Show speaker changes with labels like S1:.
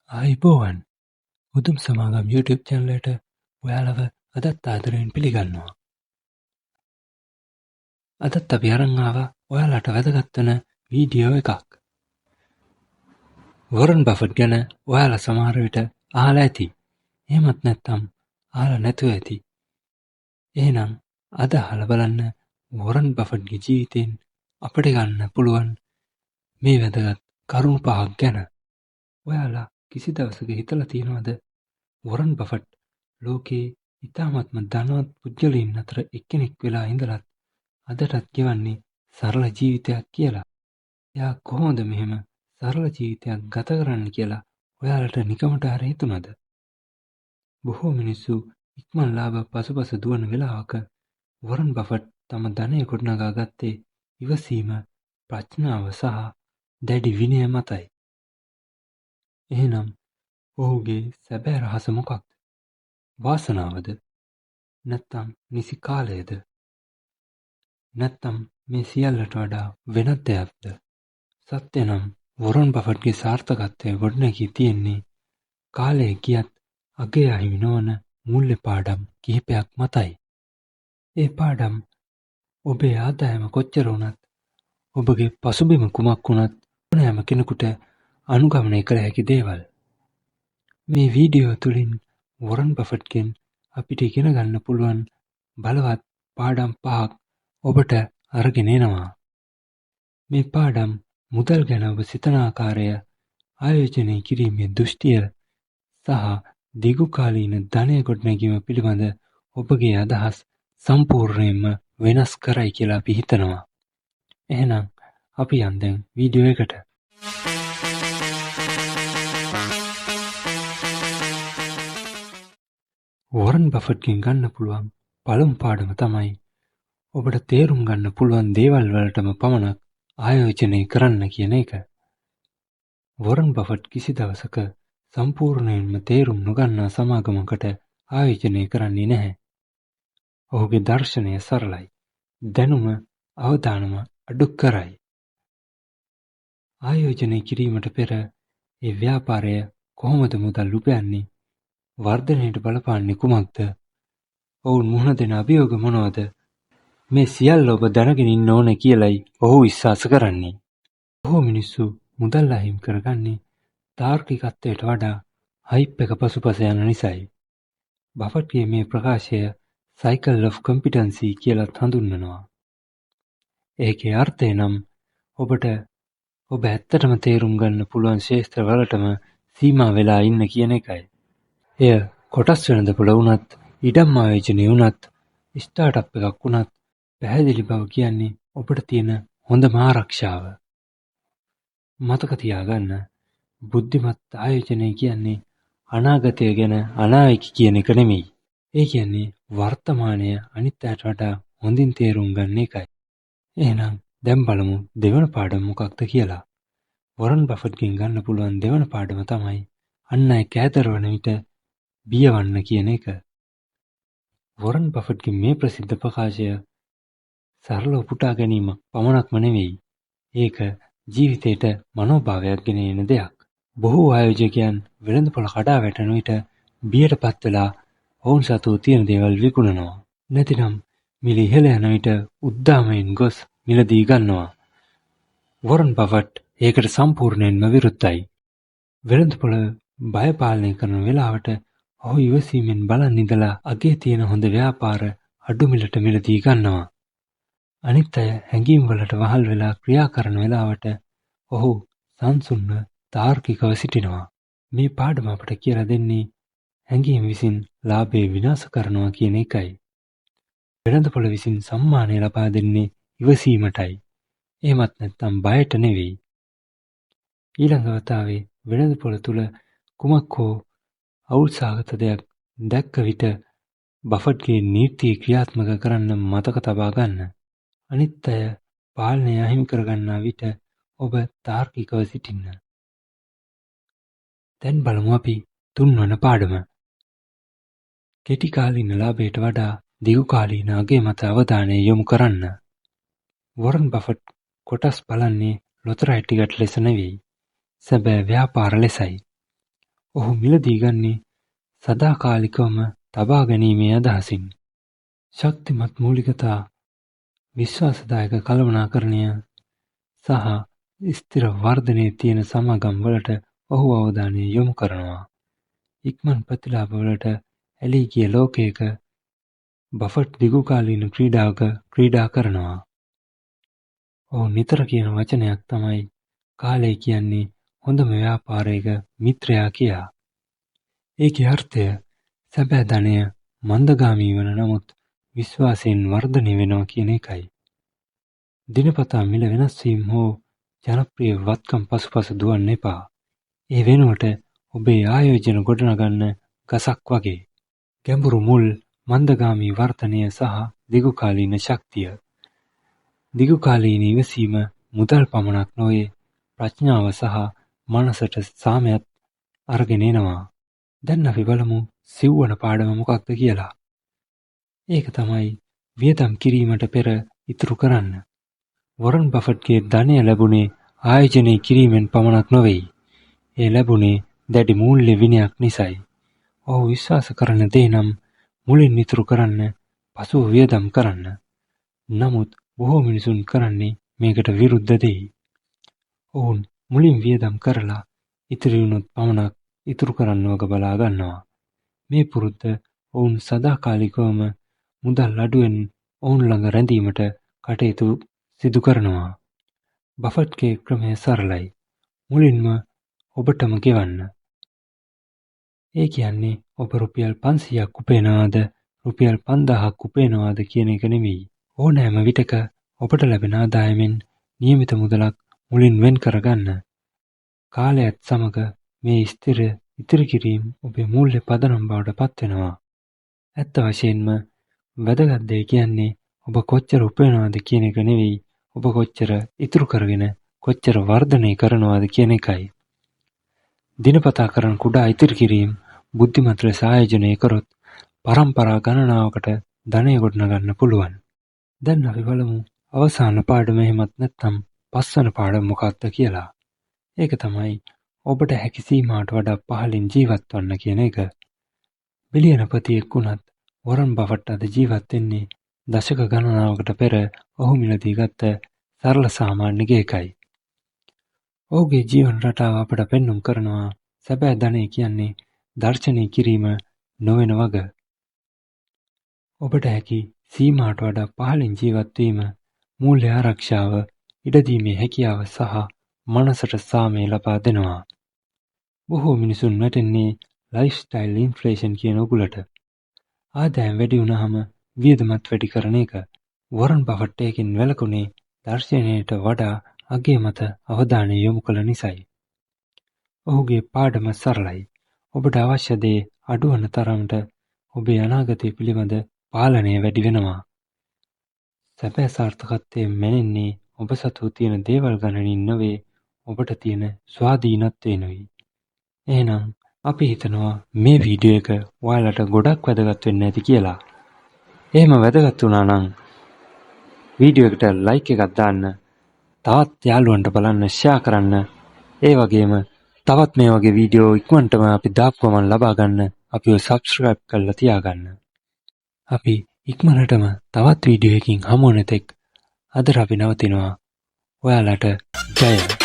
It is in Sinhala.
S1: ආයුබෝවන් උතුම් සමාගම් YouTube චැනලයට ඔයාලව අදත් ආදරයෙන් පිළිගන්නවා. අදත් අපි අරන් ආවා ඔයාලට වැදගත් වෙන වීඩියෝ එකක්. වොරන් බෆට් ගැන ඔයාලා සමහර විට අහලා ඇති. එහෙමත් නැත්නම් අහලා නැතුව ඇති. එහෙනම් අද අහලා බලන්න වොරන් බෆට්ගේ ජීවිතයෙන් අපිට ගන්න පුළුවන් මේ වැදගත් කරුණු පහක් ගැන. ඔයාලා කිසි දවසක හිතලා තියෙනවද වොරන් බෆට් ලෝකේ ඉතාමත්ම ධනවත් පුද්ගලයන් අතර එක්කෙනෙක් වෙලා ඉඳලත් අදටත් ගෙවන්නේ සරල ජීවිතයක් කියලා? එයා කොහොමද මෙහෙම සරල ජීවිතයක් ගත කරන්න කියලා ඔයාලට නිකමට හරි හිතුණද? බොහෝ මිනිස්සු ඉක්මන් ලාභ පසුපස දුවන වෙලාවක වොරන් බෆට් තම ධනය ගොඩනගා ගත්තේ ඉවසීම, ප්‍රඥාව සහ දැඩි විනය මතයි. එහෙනම් ඔහුගේ සැබෑ රහස මොකක්ද? වාසනාවද? නැත්නම් නිසි කාලයද? නැත්නම් මේ සියල්ලට වඩා වෙනත් දෙයක්ද? සත්‍ය නම් වොරන් බෆට්ගේ සාර්ථකත්වය ගොඩනැගී තියෙන්නේ කාලය ගියත් අගය අහිමි නොවන මූල්‍ය පාඩම් කිහිපයක් මතයි. ඒ පාඩම් ඔබේ ආදායම කොච්චර වුණත්, ඔබගේ පසුබිම කුමක් වුණත් ඕනෑම කෙනෙකුට අනුගමනය කළ හැකි දේවල්. මේ වීඩියෝ තුළින් වොරන් බෆට්ගෙන් අපිට ඉගෙන ගන්න පුළුවන් බලවත් පාඩම් පහක් ඔබට අරගෙන එනවා. මේ පාඩම් මුදල් ගැන ඔබ සිතන ආකාරය, ආයෝජනය කිරීමේ දෘෂ්ටිය සහ දීර්ඝකාලීන ධනය ගොඩනැගීම පිළිබඳ ඔබගේ අදහස් සම්පූර්ණයෙන්ම වෙනස් කරයි කියලා අපි හිතනවා. එහෙනම් අපි යන් දැන් වීඩියෝ එකට. වොරන් බෆට්ගෙන් ගන්න පුළුවන් පළමු පාඩම තමයි ඔබට තේරුම් ගන්න පුළුවන් දේවල් වලටම පමණක් ආයෝජනය කරන්න කියන එක. වොරන් බෆට් කිසි දවසක සම්පූර්ණයෙන්ම තේරුම් නොගන්නා සමාගමකට ආයෝජනය කරන්නේ නැහැ. ඔහුගේ දර්ශනය සරලයි. දැනුම අවදානම අඩු කරයි. ආයෝජනය කිරීමට පෙර ඒ ව්‍යාපාරය කොහොමද මුදල් උපයන්නේ? වර්ධනයට බලපාන්නේ කුමක්ද? ඔවුන් මුහුණ දෙන අභියෝග මොනවද? මේ සියල්ල ඔබ දැනගෙන ඉන්න ඕන කියලයි ඔහු විශ්වාස කරන්නේ. බොහෝ මිනිස්සු මුදල් අහිමි කරගන්නේ තාර්කිකත්වයට වඩා හයිප් එක පසුපස යන නිසායි. බෆට්ගේ මේ ප්‍රකාශය සයිකල් ඔෆ් කොම්පිටන්සි කියලත් හඳුන්වනවා. ඒකේ අර්ථය නම් ඔබට ඔබ ඇත්තටම තේරුම් ගන්න පුළුවන් ශේෂ්ත්‍ර වලටම සීමා වෙලා ඉන්න කියන එකයි. එය කොටස් වෙළඳපොළ වුණත්, ඉඩම් ආයෝජනය වුණත්, ස්ටාර්ට්අප් එකක් වුණත්, පැහැදිලි බව කියන්නේ ඔබට තියෙන හොඳම ආරක්ෂාව. මතක තියාගන්න, බුද්ධිමත් ආයෝජනය කියන්නේ අනාගතය ගැන අනාවැකි කියන එක නෙමෙයි. ඒ කියන්නේ වර්තමානය අනිත් අයට වඩා හොඳින් තේරුම් ගන්න එකයි. එහෙනම් දැන් බලමු දෙවන පාඩම මොකක්ද කියලා. වොරන් බෆට්ගෙන් ගන්න පුළුවන් දෙවන පාඩම තමයි අන් අය කෑදරවන විට බියවන්න කියන එක. වොරන් බෆට්ගේ මේ ප්‍රසිද්ධ ප්‍රකාශය සරල උපුටා ගැනීමක් පමණක්ම නෙවෙයි. ඒක ජීවිතේට මනෝභාවයක් ගෙන එන දෙයක්. බොහෝ ආයෝජකයන් වෙළඳපොළ කඩා වැටෙන විට බියටපත් වෙලා ඔවුන් සතු තියෙන දේවල් විකුණනවා. නැතිනම් මිල ඉහළ යන විට උද්දාමයෙන් ගොස් මිලදී ගන්නවා. වොරන් බෆට් ඒකට සම්පූර්ණයෙන්ම විරුද්ධයි. වෙළඳපොළ බය පාලනය කරන වෙලාවට ඔහු ඉවසීමෙන් බලන් ඉඳලා අගේ තියෙන හොඳ ව්‍යාපාර අඩු මිලට මිලදී ගන්නවා. අනිත් අය හැඟීම් වලට වහල් වෙලා ක්‍රියා කරන වෙලාවට ඔහු සංසුන්ව තාර්කිකව සිටිනවා. මේ පාඩම අපට කියලා දෙන්නේ හැඟීම් විසින් ලාභය විනාශ කරනවා කියන එකයි. වෙළඳපොළ විසින් සම්මානය ලබා දෙන්නේ ඉවසීමටයි. එහෙමත් නැත්නම් බයට නෙවෙයි. ඊළඟ වතාවේ වෙළඳපොළ තුල කුමක් හෝ අවුල්සහගත දෙයක් දැක්ක විට බෆට්ගේ නීතිය ක්‍රියාත්මක කරන්න මතක තබා ගන්න. අනිත් අය පාලනය අහිමි කරගන්නා විට ඔබ තාර්කිකව සිටින්න. දැන් බලමු අපි තුන්වන පාඩම. කෙටි කාලීන ලාභයට වඩා දීර්ඝකාලීන අගය මත අවධානය යොමු කරන්න. වොරන් බෆට් කොටස් බලන්නේ ලොතරැයි ටිකට් ලෙස නෙවෙයි, සැබෑ ව්‍යාපාර ලෙසයි. ඔහු මිලදී ගන්නේ සදාකාලිකවම තබා ගැනීමේ අදහසින්. ශක්තිමත් මූලිකතා, විශ්වාසදායක කළමනාකරණය සහ ස්ථිර වර්ධනයේ තියෙන සමාගම් වලට ඔහු අවධානය යොමු කරනවා. ඉක්මන් ප්‍රතිලාභ වලට ඇලී ගිය ලෝකයක බෆට් දිගුකාලීන ක්‍රීඩාවක ක්‍රීඩා කරනවා. ඔහු නිතර කියන වචනයක් තමයි කාලය කියන්නේ හොඳම ව්‍යාපාරයක මිත්‍රයා කියා. ඒකේ අර්ථය සැබෑ ධනය මන්දගාමී වන නමුත් විශ්වාසයෙන් වර්ධනය වෙනවා කියන එකයි. දිනපතා මිල වෙනස් වීම හෝ ජනප්‍රිය වත්කම් පසුපස දුවන්න එපා. ඒ වෙනුවට ඔබේ ආයෝජන ගොඩනගන්න ගසක් වගේ. ගැඹුරු මුල්, මන්දගාමී වර්ධනය සහ දිගුකාලීන ශක්තිය. දිගුකාලීන ඉවසීම මුදල් පමණක් නොවේ, ප්‍රඥාව සහ මනසට සාමයත් අරගෙන එනවා. දැන් අපි බලමු සිව්වන පාඩම මොකක්ද කියලා. ඒක තමයි වියදම් කිරීමට පෙර ඉතුරු කරන්න. වොරන් බෆට්ගේ ධනය ලැබුණේ ආයෝජනය කිරීමෙන් පමණක් නොවෙයි. ඒ ලැබුණේ දැඩි මූල්‍ය විනයක් නිසයි. ඔහු විශ්වාස කරන දේ නම් මුලින් ඉතුරු කරන්න, පසුව වියදම් කරන්න. නමුත් බොහෝ මිනිසුන් කරන්නේ මේකට විරුද්ධ දේ. ඔවුන් මුලින් වියදම් කරලා ඉතිරි වුණොත් පමණක් ඉතුරු කරන්න වග බලා ගන්නවා. මේ පුරුද්ද ඔවුන් සදාකාලිකවම මුදල් අඩුවෙන් ඔවුන් ළඟ රැඳීමට කටයුතු සිදු කරනවා. බෆට්ගේ ක්‍රමය සරලයි. මුලින්ම ඔබටම ගෙවන්න. ඒ කියන්නේ ඔබ රුපියල් 500ක් උපයනවාද රුපියල් 5000ක් උපයනවාද කියන එක නෙමෙයි. ඕනෑම විටක ඔබට ලැබෙන ආදායමෙන් නියමිත මුදලක් මුලින් වෙන් කරගන්න. කාලයත් සමග මේ ස්ථිර ඉතිරි කිරීම ඔබේ මූල්‍ය පදනම් බවට පත් වෙනවා. ඇත්ත වශයෙන්ම වැදගත් දේ කියන්නේ ඔබ කොච්චර උපයනවාද කියන එක නෙවෙයි, ඔබ කොච්චර ඉතුරු කරගෙන කොච්චර වර්ධනය කරනවාද කියන එකයි. දිනපතා කරන කුඩා ඉතිරි කිරීම බුද්ධිමත් ලෙස ආයෝජනය කරොත් පරම්පරා ගණනාවකට ධනය ගොඩනගන්න පුළුවන්. දැන් අපි බලමු අවසාන පාඩම එහෙමත් නැත්නම් 5 වන පාඩම මොකක්ද කියලා. ඒක තමයි ඔබට හැකි සීමාවට වඩා පහළින් ජීවත් වන්න කියන එක. බිලියනපතියෙක් වුණත් වොරන් බෆට් අද ජීවත් වෙන්නේ දශක ගණනාවකට පෙර ඔහු මිලදී ගත්ත සරල සාමාන්‍ය ගෙයකයි. ඔහුගේ ජීවන රටාව අපට පෙන්눔 කරනවා සැබෑ ධනය කියන්නේ දර්ශනය කිරීම නොවන වග. ඔබට හැකි සීමාවට වඩා පහළින් ජීවත් වීම, මූල්‍ය ආරක්ෂාව, ඉඩදීමේ හැකියාව සහ මනසට සාමය ලබා දෙනවා. බොහෝ මිනිසුන් වැටෙන්නේ ලයිෆ්ස්ටයිල් ඉන්ෆ්ලේෂන් කියන උගුලට. ආදායම් වැඩි වුණාම වියදමත් වැඩි කරන එක. වොරන් බෆට් එකෙන් වැළකුණේ දර්ශනයට වඩා අගේ මත අවධානය යොමු කළ නිසයි. ඔහුගේ පාඩම සරලයි. ඔබට අවශ්‍ය දේ අඩුවන තරමට ඔබේ අනාගතය පිළිබඳ පාලනය වැඩි වෙනවා. සැබෑ සාර්ථකත්වය මැනෙන්නේ ඔබ සතු තියෙන දේවල් ගණනින් නෙවෙයි, ඔබට තියෙන ස්වාධීනත්වයෙනුයි. එහෙනම් අපි හිතනවා මේ වීඩියෝ එක ඔයාලට ගොඩක් වැදගත් වෙන්න ඇති කියලා. එහෙම වැදගත් වුණා නම් වීඩියෝ එකට ලයික් එකක් දාන්න, තවත් යාළුවන්ට බලන්න ෂෙයා කරන්න. ඒ වගේම තවත් මේ වගේ වීඩියෝ ඉක්මනටම අපි දාපු ගමන් ලබා ගන්න අපිව සබ්ස්ක්‍රයිබ් කරලා තියාගන්න. අපි ඉක්මනටම තවත් වීඩියෝ එකකින් හමු වෙන තෙක් අද අපි නවතිනවා. ඔයාලට ජය.